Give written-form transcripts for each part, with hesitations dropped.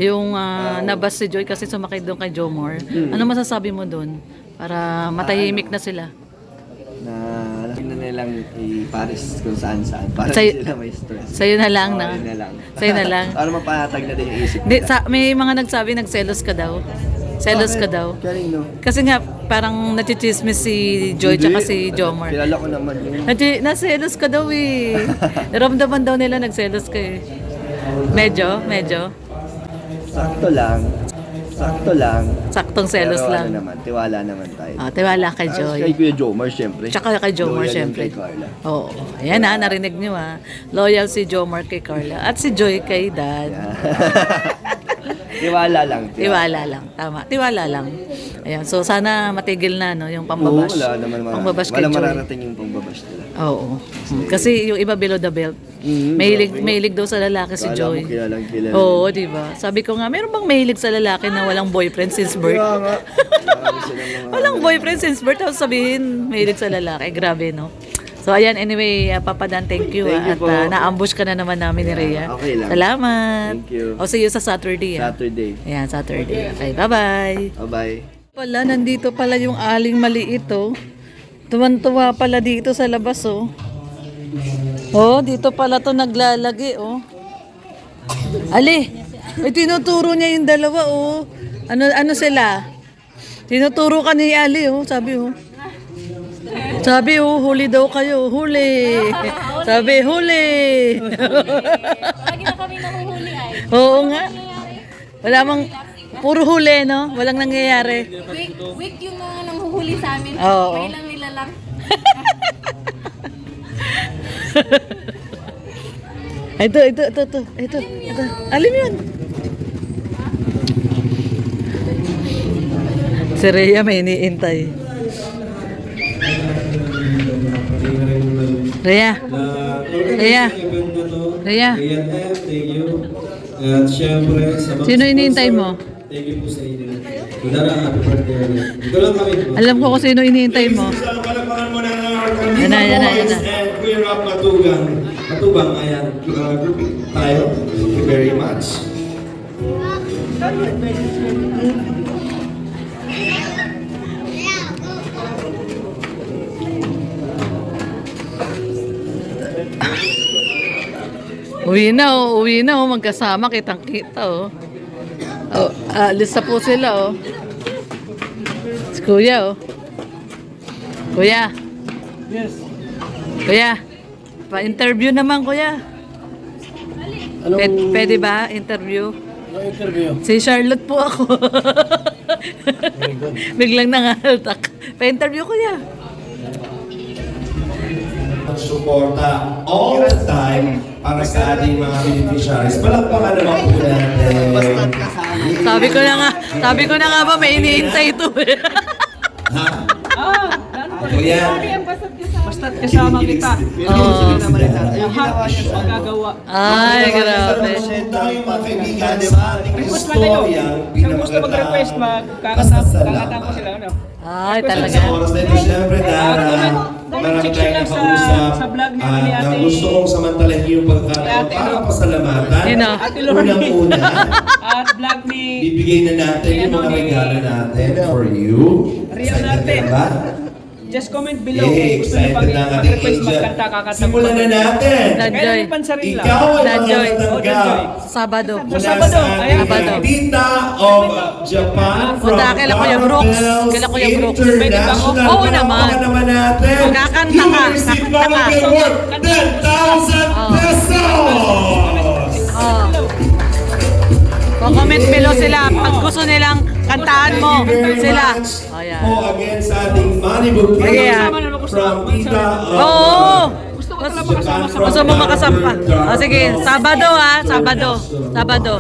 Yung nabas si Joy kasi sumakay doon kay Jomar. Ano masasabi mo doon? Para matahimik na sila. Na na nilang i-paris kung saan-saan. Para Sa'yo- sila may stress. Sa'yo na lang, na? Yun na lang. Sa'yo na lang. Para mapatag na din yung isip Di, nila. may mga nagsabi nagselos ka daw. Selos ka daw. Galing, no? Kasi nga, parang nachichismis si Joy tsaka si Jomar. Kilala ko naman yung... Naselos ka daw eh. Naramdaman daw nila nagselos ka eh. Medyo. Sakto lang. Saktong selos Pero lang. ano naman, tiwala naman tayo. Tiwala kay Tapos Joy. kay Kuya Jomar, syempre. Tsaka kay Jomar, Loyal yun syempre. kay Carla. Oo. Ayan narinig niyo Loyal si Jomar kay Carla. At si Joy kay Dad. Tiwala lang. Tiwala lang. Tama. Tiwala lang. Ayan. So, sana matigil na, no? Yung pambabash. Oo, wala naman. Pambabash kay Wala Joy. mararating yung pambabash nila. Oo. Kasi yung iba below the belt. Mahilig daw sa lalaki si Kala Joy. mo kilalang kilala. Oo, di ba? Sabi ko nga, meron bang mahilig sa lalaki na walang boyfriend since birth? Kaya nga. Marami silang mga... Walang boyfriend since birth, tapos sabihin, mahilig sa lalaki. Grabe, no? So, ayan, anyway, Papa Dan, thank you. Thank you At po. na-ambush ka na naman namin ni Rhea. Okay lang. Salamat. Thank you. O, see you sa Saturday. Saturday. Ayan, Saturday. Okay, bye-bye. Bye-bye. Pala, nandito pala yung aling maliit, oh. Tuwan-tuwa pala dito sa labas, oh. Oh, dito pala to naglalagi, oh. Ali, tinuturo niya yung dalawa, oh. Ano sila? Tinuturo ka ni Ali, oh. Sabi, huli daw kayo. Huli. Sabi, huli. Lagi na kami nahuhuli ay. Oo nga. Wala mang, puro huli, no? Walang nangyayari. Week yung mga nanghuhuli sa amin. Oo. May lang nila lang. Ito. Alim yun. Si Rhea may iniintay. Rhea. Thank you. At syempre, sa mga Sino iniintay mo? Thank you po sa inyo. Dara, happy birthday. Ito lang kami. Alam ko kung sino iniintay mo. Palakpakan mo na Yan na. and Clear Up Matubang. Ayan, grouping tayo. Thank you very much. Uwi na oh. Magkasama, kitang-kita oh. Alis na po sila oh. Si Kuya oh. Kuya. Yes. Kuya. Pa-interview naman Kuya. Pwede ba interview? Ano interview? Si Charlotte po ako. Biglang nangaltak. Pa-interview Kuya. Suporta all the time para sa ating mga beneficiaries. Palakpakan naman po natin. Sabi ko na nga ba may iniintay ito. Ha? Kuya. Basta't kasama kita. Magagawa. Ay, grabe. Tayo mga kaibigan sa ating Request lang kayo. istoryang Kung gusto mag-request, kakanta ko sila. Ano? Ay, Sa talaga. oras na ito, syempre, Dara, marami tayong nakausap sa vlog ni at Ate. gusto kong samantalahin yung pagkakataon Ate, para pasalamatan. Sino? Ate Lorraine. Unang-una, At vlog ni bibigay na natin yung mga regalo natin for you. Ria Excited natin. ka ba? Just comment below Eh, kung gusto niyo excited na ang ating mag-request angel. magkanta, kakanta. Simulan na natin. Dan Kailan Joy. yung pansarin lang? Ikaw ang Dan Joy. matatanggap. Sabado. Sa Sabado. Ayan. Sabado. Tita of Japan from Punta kila Kuya Brooks. Kila Kuya Brooks. Pwede ba? International. Oo naman. Palakpakan naman natin. Kakanta You ka. receive Kakanta ka. volunteer worth 10,000 pesos. Oh. Comment below sila pag gusto nilang kantaan mo sila. Oh, yan. Po again sa ating money bouquet Sige, ah. from Tita of Oo. Gusto ko talaga makasama sa Gusto mo makasama. Oh, sige, Sabado Sabado.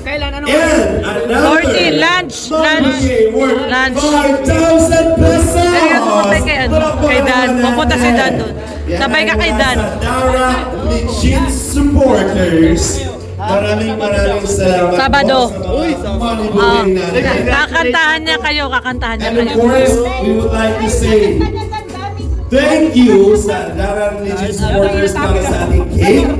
Kailan? Ano? And another 14, lunch. lunch worth 5,000 pesos. Kaya pupunta kay Dan. Pupunta si Dan doon. Sabay ka kay Dan. Sa Dara Legit supporters. Maraming salamat Sabado. po sa mga money Ah, bouquet natin. kakantahan niya kayo. And of course, we would like to say thank you sa Dara Religious supporters para sa ating cake.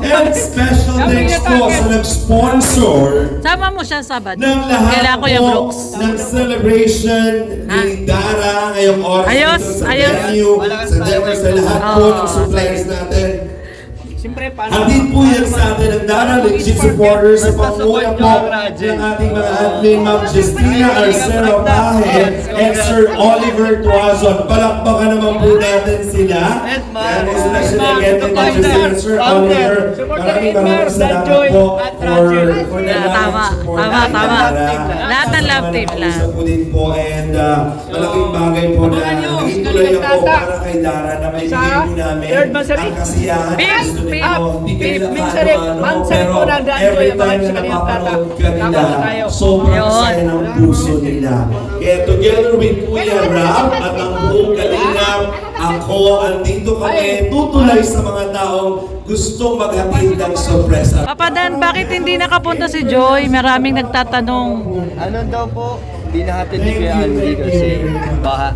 And special thanks po sa nag-sponsor Sama mo siya Sabado. ng lahat Kailangan ko yung po Brooks. ng celebration ni Dara ngayong oras Ayos, dito sa ayos. venue, sa Denver, sa lahat po ng suppliers natin. Siyempre, paano? Hatid po yan sa atin ng Dara Legit Supporters sa panguna po ng ating mga admin, Ma'am Justina Arcero Bahe and Sir Oliver Tuazon. Palakpakan naman po natin sila. And sila sila again, Ma'am Justina and Sir Oliver. Maraming salamat po for the Tama, support. tama. Lahat ng love team lang. Isa po din po and malaking bagay po na naging tuloy na po para kay Dara na may bigay po namin ang kasiyahan. Gusto din mo, hindi kayo nakakano, pero every time na napapanood ka nila, sobrang saya ng puso nila. Kaya together with Kuya Rap at ang buong Kalingap, ako, andito kami, tutulay sa mga taong gustong maghatid ng sorpresa. Papa Dan, bakit hindi nakapunta si Joy? Maraming nagtatanong. Ano daw po, di natin ni Kuya Andy kasi baha.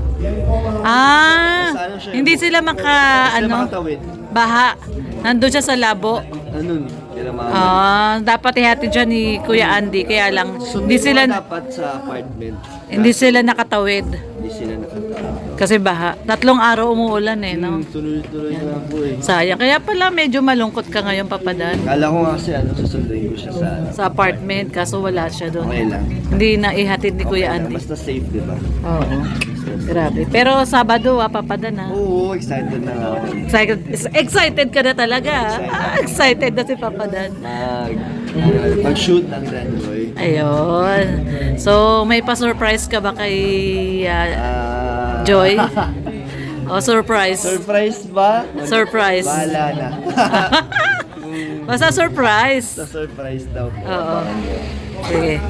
Hindi sila Makatawid. baha. Nandun siya sa labo. Ano, kailangan Dapat ihatid siya ni Kuya Andy, kaya lang hindi sila dapat sa apartment. nakatawid Hindi sila nakatawid. kasi baha. 3 araw umuulan no? Tuloy-tuloy na po eh. Sayang. Kaya pala medyo malungkot ka ngayon, Papa Dan. Kala ko nga kasi susunduin ko siya Sa apartment, kaso wala siya doon. Okay lang. Hindi na ihatid ni Kuya lang. Andy. Basta safe, di ba? Oo. Grabe. Pero Sabado, Papa Dan Oo, excited na nga ako. Excited ka na talaga. Excited na si Papa Dan. Mag-shoot ng Renboy. Ayun. So, may pa-surprise ka ba kay Joy? O, surprise. Surprise ba? Surprise. Bahala na. Basta surprise. Sa surprise daw po. Oo. Sige.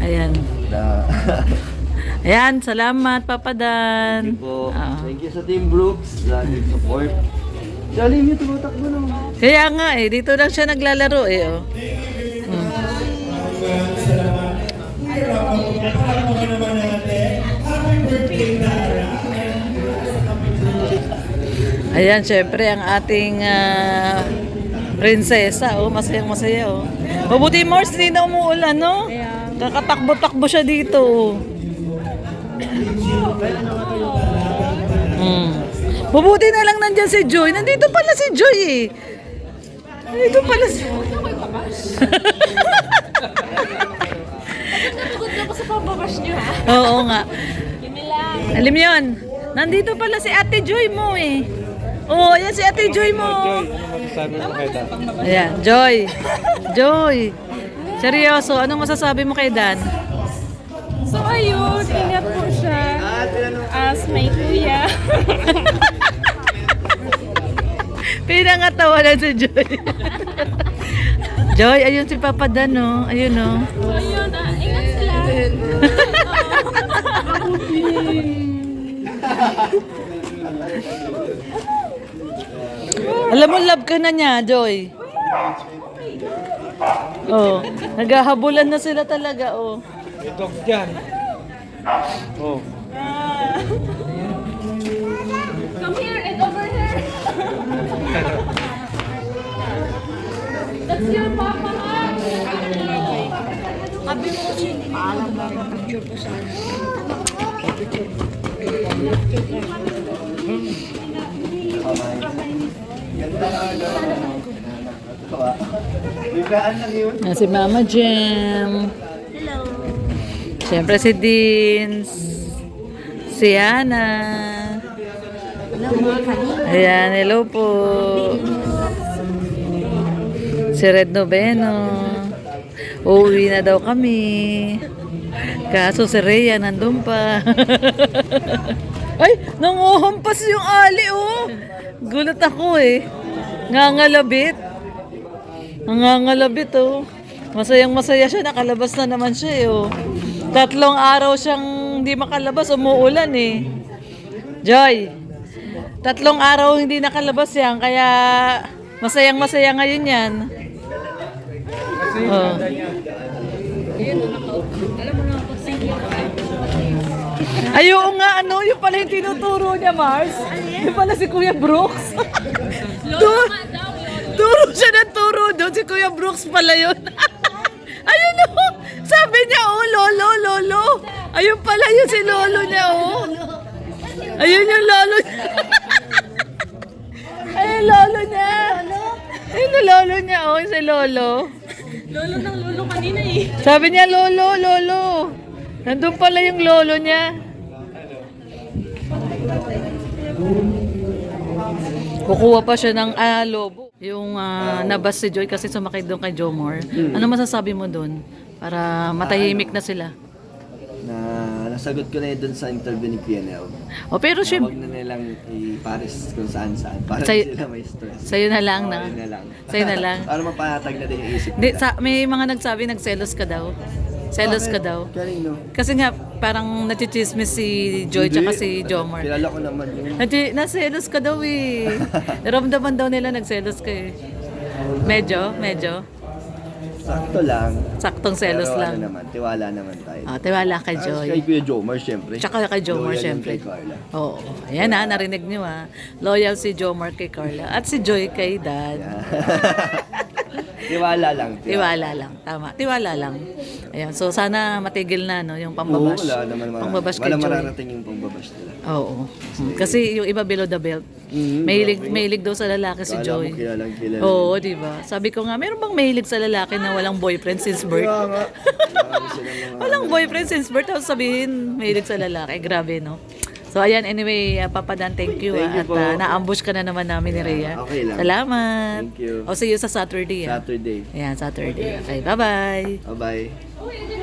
Ayan. Na. Ayan, salamat Papa Dan. Thank you po. Oo. Thank you sa Team Brooks. Laging support. Galing yung tumatakbo naman. Kaya nga dito lang siya naglalaro oh. Ayan, syempre ang ating prinsesa, masayang masaya Mabuti Mars, hindi na umuulan, no? Kakatakbo-takbo siya dito. Mabuti na lang nandyan si Joy. Nandito pala si Joy Nandito pala si... Napagod na ako sa pambabash niyo, ha? Oo nga. Yun lang. Alam yun, nandito pala si Ate Joy mo Oo, ayan si Ate Joy mo. Ayan, Joy. Joy. Seryoso, anong masasabi mo kay Dan? So, ayun. Ingat po siya. As may kuya. Pinangatawanan si Joy. Joy, ayun si Papa Dan, Ayun, Ayun, ingat sila. Alam mo, love ka na niya, Joy. Naghahabulan na sila talaga, Dog dyan. Oh. Come here and over here. That's your papa, ha? Sabi mo, paalam na rin. Picture po siya. Biglaan lang yun. Si Mama Jem. Hello. Siyempre si Deans. Si Hana. Ayan, hello po. Si Red Noveno. Uuwi na daw kami. Kaso si Rhea nandun pa. Ay, nanguhampas yung ali Gulat ako Ngangalabit. Nangangalabit Masayang masaya siya, nakalabas na naman siya 3 araw siyang hindi makalabas, umuulan Joy, 3 araw hindi nakalabas yan, kaya masayang masaya ngayon yan. Ayun nga, yung pala yung tinuturo niya, Mars. Yung pala si Kuya Brooks. Turo siya ng turo doon, si Kuya Brooks pala yun. Ayun o, sabi niya, oh, lolo, lolo. Ayun pala yun si lolo niya, oh. Ayun yung lolo niya. Ayun lolo niya. Ayun yung lolo niya, oh, si lolo. Lolo ng lolo kanina eh. Sabi niya, lolo, lolo. Nandun pala yung lolo niya. Kukuha pa siya ng lobo. Yung nabas si Joy kasi sumakay doon kay Jomar. Ano masasabi mo doon? Para matahimik na sila. Na nasagot ko na yun dun sa interview ni QNL. O pero Na syempre, huwag na nilang ipares kung saan-saan. Para Sa'yo- hindi sila may stress. sa'yo na lang na. Yun na lang. Sa'yo na lang. Para mapanatag na din yung isip Di, nila. may mga nagsabi nagselos ka daw. Selos ka daw. Galing, no? Kasi nga parang nachichismis si Joy tsaka si Jomar. Kilala ko naman yung... Naselos ka daw eh. Naramdaman daw nila nagselos ka eh. Medyo. Sakto lang. Saktong selos Pero lang. ano naman, tiwala naman tayo. Tiwala kay As Joy. kay Kuya Jomar, syempre. Tsaka kay Jomar, Loyal yung syempre. kay Carla. Oo. Ayan narinig niyo Loyal si Jomar kay Carla. At si Joy kay Dad. Tiwala lang. Tiwala lang. Tama. Tiwala lang. Ayan. So sana matigil na yung Oo, pambabash. wala naman Pambabash kay wala Joy. mararating yung pambabash nila. Oo. Kasi yung iba below the belt. Mahilig daw sa lalaki si Kala Joy. mo kilalang kilala. Oo, di ba? Sabi ko nga, meron bang mahilig sa lalaki na walang boyfriend since birth? Kaya nga. Marami silang mga... Walang boyfriend since birth, tapos sabihin, mahilig sa lalaki. Grabe, no? So, ayan, anyway, Papa Dan, thank you. Thank you At po. na-ambush ka na naman namin ni Rhea. Okay lang. Salamat. Thank you. O, see you sa Saturday. Saturday. Ayan, Saturday. Okay, bye-bye. Bye-bye.